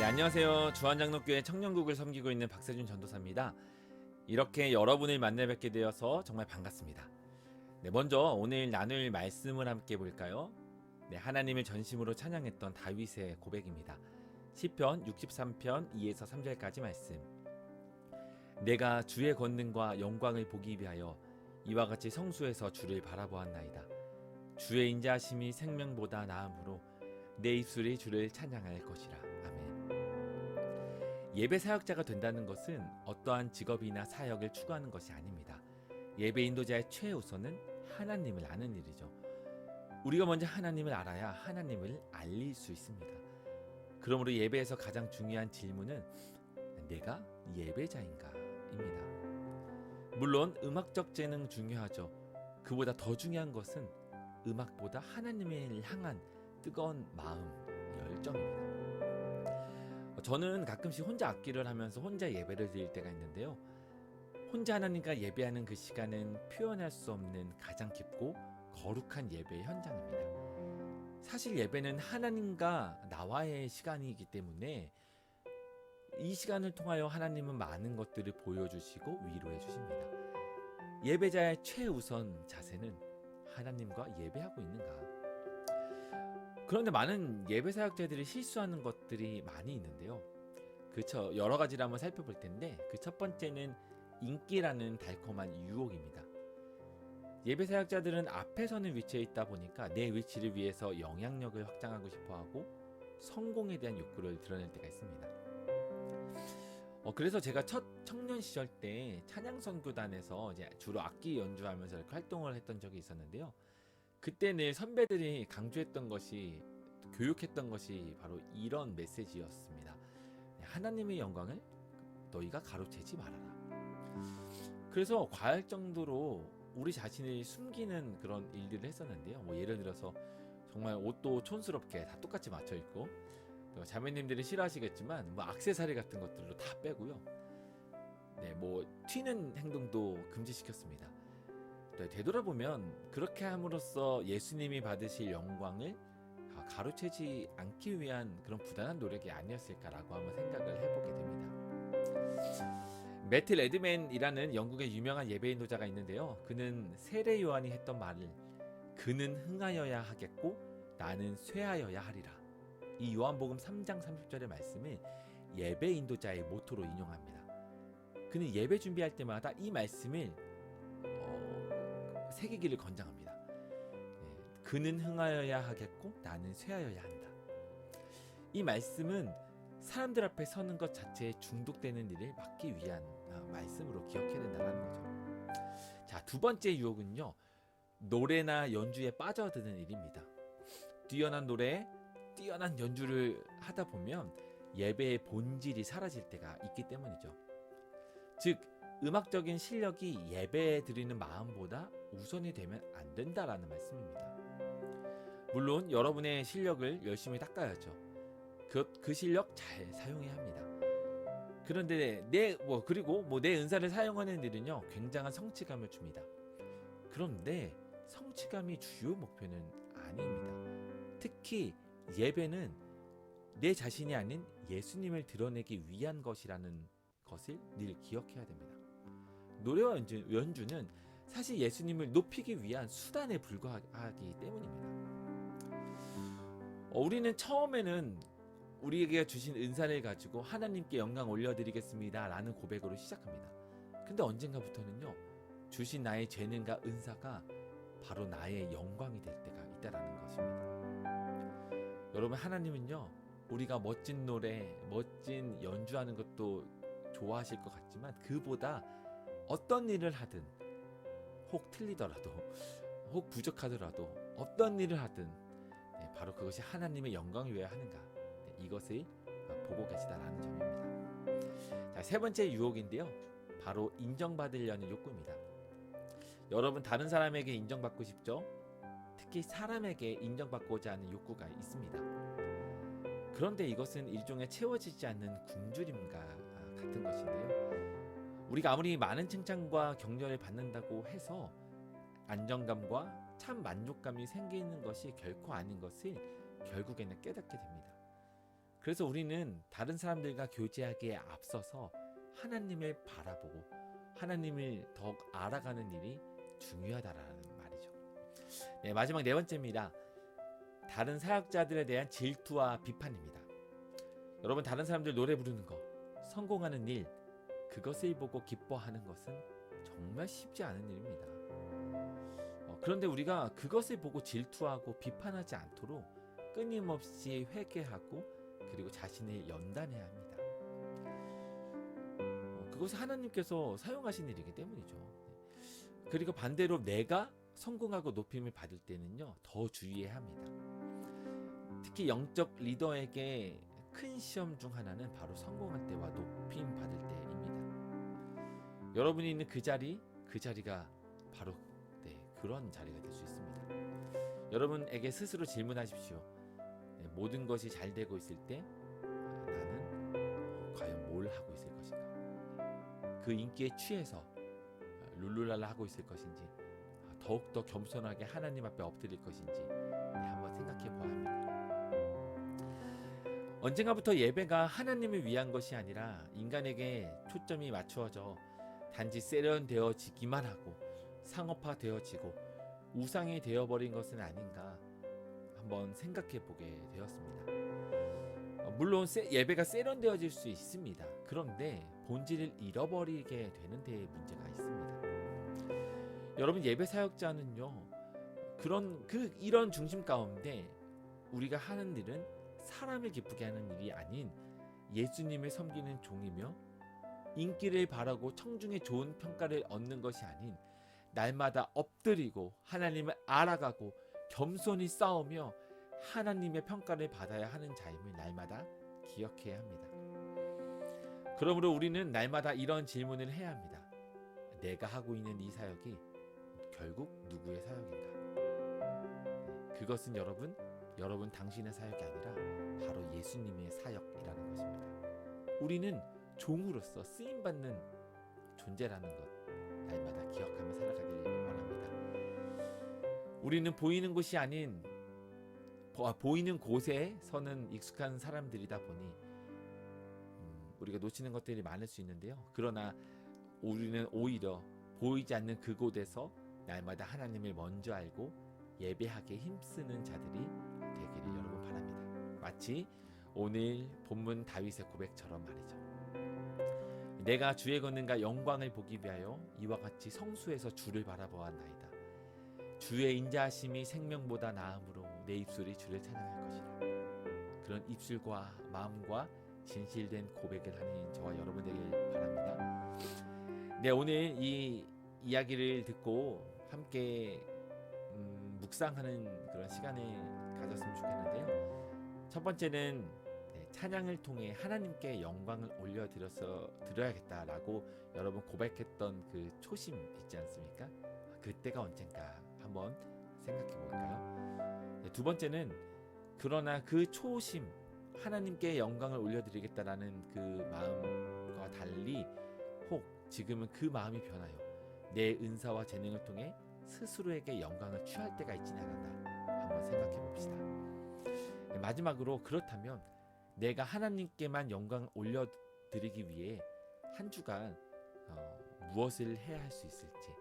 네, 안녕하세요. 주한장로교회 청년국을 섬기고 있는 박세준 전도사입니다. 이렇게 여러분을 만나 뵙게 되어서 정말 반갑습니다. 네, 먼저 오늘 나눌 말씀을 함께 볼까요? 네, 하나님을 전심으로 찬양했던 다윗의 고백입니다. 시편 63편 2에서 3절까지 말씀. 내가 주의 권능과 영광을 보기 위하여 이와 같이 성수에서 주를 바라보았나이다. 주의 인자하심이 생명보다 나음으로 내 입술이 주를 찬양할 것이라. 아멘. 예배 사역자가 된다는 것은 어떠한 직업이나 사역을 추구하는 것이 아닙니다. 예배 인도자의 최우선은 하나님을 아는 일이죠. 우리가 먼저 하나님을 알아야 하나님을 알릴 수 있습니다. 그러므로 예배에서 가장 중요한 질문은 내가 예배자인가? 입니다. 물론 음악적 재능 중요하죠. 그보다 더 중요한 것은 음악보다 하나님을 향한 뜨거운 마음, 열정입니다. 저는 가끔씩 혼자 악기를 하면서 혼자 예배를 드릴 때가 있는데요. 혼자 하나님과 예배하는 그 시간은 표현할 수 없는 가장 깊고 거룩한 예배의 현장입니다. 사실 예배는 하나님과 나와의 시간이기 때문에 이 시간을 통하여 하나님은 많은 것들을 보여주시고 위로해 주십니다. 예배자의 최우선 자세는 하나님과 예배하고 있는가? 그런데 많은 예배 사역자들이 실수하는 것들이 많이 있는데요. 여러 가지를 한번 살펴볼 텐데 그 첫 번째는 인기라는 달콤한 유혹입니다. 예배 사역자들은 앞에 서는 위치에 있다 보니까 내 위치를 위해서 영향력을 확장하고 싶어하고 성공에 대한 욕구를 드러낼 때가 있습니다. 그래서 제가 첫 청년 시절 때 찬양 선교단에서 이제 주로 악기 연주하면서 이렇게 활동을 했던 적이 있었는데요. 그때 늘 선배들이 강조했던 것이, 교육했던 것이 바로 이런 메시지였습니다. 하나님의 영광을 너희가 가로채지 말아라. 그래서 과할 정도로 우리 자신을 숨기는 그런 일들을 했었는데요. 예를 들어서 정말 옷도 촌스럽게 다 똑같이 맞춰 입고, 자매님들이 싫어하시겠지만 액세서리 같은 것들로 다 빼고요. 네, 튀는 행동도 금지시켰습니다. 되돌아보면 그렇게 함으로써 예수님이 받으실 영광을 가로채지 않기 위한 그런 부단한 노력이 아니었을까라고 한번 생각을 해보게 됩니다. 매트 레드맨이라는 영국의 유명한 예배 인도자가 있는데요. 그는 세례 요한이 했던 말을 그는 흥하여야 하겠고 나는 쇠하여야 하리라. 이 요한복음 3장 30절의 말씀을 예배 인도자의 모토로 인용합니다. 그는 예배 준비할 때마다 이 말씀을 새기기를 권장합니다. 그는 흥하여야 하겠고 나는 쇠하여야 한다. 이 말씀은 사람들 앞에 서는 것 자체에 중독되는 일을 막기 위한 말씀으로 기억해야 된다는 거죠. 자, 두 번째 유혹은요. 노래나 연주에 빠져드는 일입니다. 뛰어난 노래, 뛰어난 연주를 하다 보면 예배의 본질이 사라질 때가 있기 때문이죠. 즉 음악적인 실력이 예배에 드리는 마음보다 우선이 되면 안 된다라는 말씀입니다. 물론 여러분의 실력을 열심히 닦아야죠. 그 실력 잘 사용해야 합니다. 그런데 내 은사를 사용하는 일은요, 굉장한 성취감을 줍니다. 그런데 성취감이 주요 목표는 아닙니다. 특히 예배는 내 자신이 아닌 예수님을 드러내기 위한 것이라는 것을 늘 기억해야 됩니다. 노래와 연주는 사실 예수님을 높이기 위한 수단에 불과하기 때문입니다. 우리는 처음에는 우리에게 주신 은사를 가지고 하나님께 영광 올려드리겠습니다 라는 고백으로 시작합니다. 근데 언젠가부터는요, 주신 나의 재능과 은사가 바로 나의 영광이 될 때가 있다라는 것입니다. 여러분, 하나님은요, 우리가 멋진 노래, 멋진 연주하는 것도 좋아하실 것 같지만 그보다 어떤 일을 하든, 혹 틀리더라도, 혹 부족하더라도 어떤 일을 하든 바로 그것이 하나님의 영광을 위해 하는가, 이것을 보고 계시다라는 점입니다. 자, 세 번째 유혹인데요. 바로 인정받으려는 욕구입니다. 여러분, 다른 사람에게 인정받고 싶죠? 특히 사람에게 인정받고자 하는 욕구가 있습니다. 그런데 이것은 일종의 채워지지 않는 굶주림과 같은 것인데요. 우리가 아무리 많은 칭찬과 격려를 받는다고 해서 안정감과 참 만족감이 생기는 것이 결코 아닌 것을 결국에는 깨닫게 됩니다. 그래서 우리는 다른 사람들과 교제하기에 앞서서 하나님을 바라보고 하나님을 더욱 알아가는 일이 중요하다라는 말이죠. 네, 마지막 네 번째입니다. 다른 사역자들에 대한 질투와 비판입니다. 여러분, 다른 사람들 노래 부르는 거, 성공하는 일, 그것을 보고 기뻐하는 것은 정말 쉽지 않은 일입니다. 그런데 우리가 그것을 보고 질투하고 비판하지 않도록 끊임없이 회개하고 그리고 자신을 연단해야 합니다. 그것은 하나님께서 사용하신 일이기 때문이죠. 그리고 반대로 내가 성공하고 높임을 받을 때는요, 더 주의해야 합니다. 특히 영적 리더에게 큰 시험 중 하나는 바로 성공할 때와 높임 받을 때입니다. 여러분이 있는 그 자리가 바로 그런 자리가 될 수 있습니다. 여러분에게 스스로 질문하십시오. 모든 것이 잘 되고 있을 때 나는 과연 뭘 하고 있을 것인가? 그 인기에 취해서 룰루랄라 하고 있을 것인지, 더욱더 겸손하게 하나님 앞에 엎드릴 것인지 한번 생각해 보아야 합니다. 언젠가부터 예배가 하나님을 위한 것이 아니라 인간에게 초점이 맞추어져 단지 세련되어지기만 하고 상업화되어지고 우상이 되어버린 것은 아닌가 한번 생각해 보게 되었습니다. 물론 예배가 세련되어질 수 있습니다. 그런데 본질을 잃어버리게 되는 데에 문제가 있습니다. 여러분, 예배 사역자는요, 이런 중심 가운데 우리가 하는 일은 사람을 기쁘게 하는 일이 아닌 예수님을 섬기는 종이며, 인기를 바라고 청중의 좋은 평가를 얻는 것이 아닌 날마다 엎드리고 하나님을 알아가고 겸손히 싸우며 하나님의 평가를 받아야 하는 자임을 날마다 기억해야 합니다. 그러므로 우리는 날마다 이런 질문을 해야 합니다. 내가 하고 있는 이 사역이 결국 누구의 사역인가? 그것은 여러분 당신의 사역이 아니라 바로 예수님의 사역이라는 것입니다. 우리는 종으로서 쓰임받는 존재라는 것 날마다 기억하며 살아가길 바랍니다. 우리는 보이는 곳이 아닌 보이는 곳에서는 익숙한 사람들이다 보니 우리가 놓치는 것들이 많을 수 있는데요. 그러나 우리는 오히려 보이지 않는 그곳에서 날마다 하나님을 먼저 알고 예배하기에 힘쓰는 자들이 되기를 여러분 바랍니다. 마치 오늘 본문 다윗의 고백처럼 말이죠. 내가 주의 권능과 영광을 보기 위하여 이와 같이 성수에서 주를 바라보았나이다. 주의 인자하심이 생명보다 나음으로 내 입술이 주를 찬양할 것이라. 그런 입술과 마음과 진실된 고백을 하는 저와 여러분 되길 바랍니다. 네, 오늘 이 이야기를 듣고 함께 묵상하는 그런 시간을 가졌으면 좋겠는데요. 첫 번째는 찬양을 통해 하나님께 영광을 드려야겠다라고 여러분 고백했던 그 초심 있지 않습니까? 그때가 언젠가 한번 생각해 볼까요? 두 번째는 그러나 그 초심, 하나님께 영광을 올려드리겠다라는 그 마음과 달리 혹 지금은 그 마음이 변하여 내 은사와 재능을 통해 스스로에게 영광을 취할 때가 있지는 않았나 한번 생각해 봅시다. 마지막으로, 그렇다면 내가 하나님께만 영광을 올려드리기 위해 한 주간 무엇을 해야 할 수 있을지,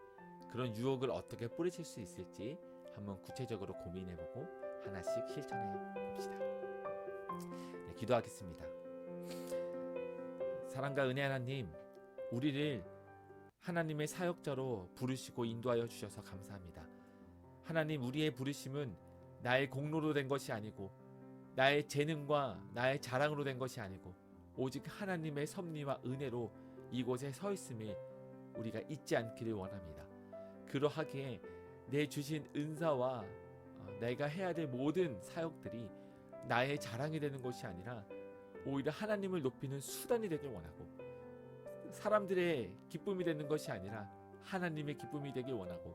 그런 유혹을 어떻게 뿌리칠 수 있을지 한번 구체적으로 고민해보고 하나씩 실천해 봅시다. 네, 기도하겠습니다. 사랑과 은혜 하나님, 우리를 하나님의 사역자로 부르시고 인도하여 주셔서 감사합니다. 하나님, 우리의 부르심은 나의 공로로 된 것이 아니고 나의 재능과 나의 자랑으로 된 것이 아니고 오직 하나님의 섭리와 은혜로 이곳에 서 있음을 우리가 잊지 않기를 원합니다. 그러하기에 내 주신 은사와 내가 해야 될 모든 사역들이 나의 자랑이 되는 것이 아니라 오히려 하나님을 높이는 수단이 되길 원하고, 사람들의 기쁨이 되는 것이 아니라 하나님의 기쁨이 되길 원하고,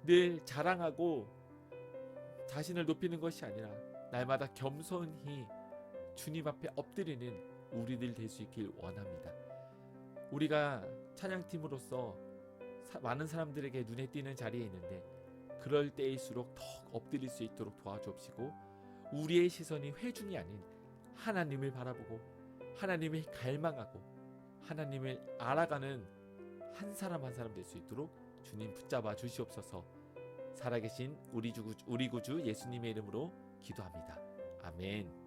늘 자랑하고 자신을 높이는 것이 아니라 날마다 겸손히 주님 앞에 엎드리는 우리들 될 수 있길 원합니다. 우리가 찬양팀으로서 많은 사람들에게 눈에 띄는 자리에 있는데 그럴 때일수록 더 엎드릴 수 있도록 도와주옵시고, 우리의 시선이 회중이 아닌 하나님을 바라보고 하나님을 갈망하고 하나님을 알아가는 한 사람 한 사람 될 수 있도록 주님 붙잡아 주시옵소서. 살아계신 우리 구주 예수님의 이름으로 기도합니다. 아멘.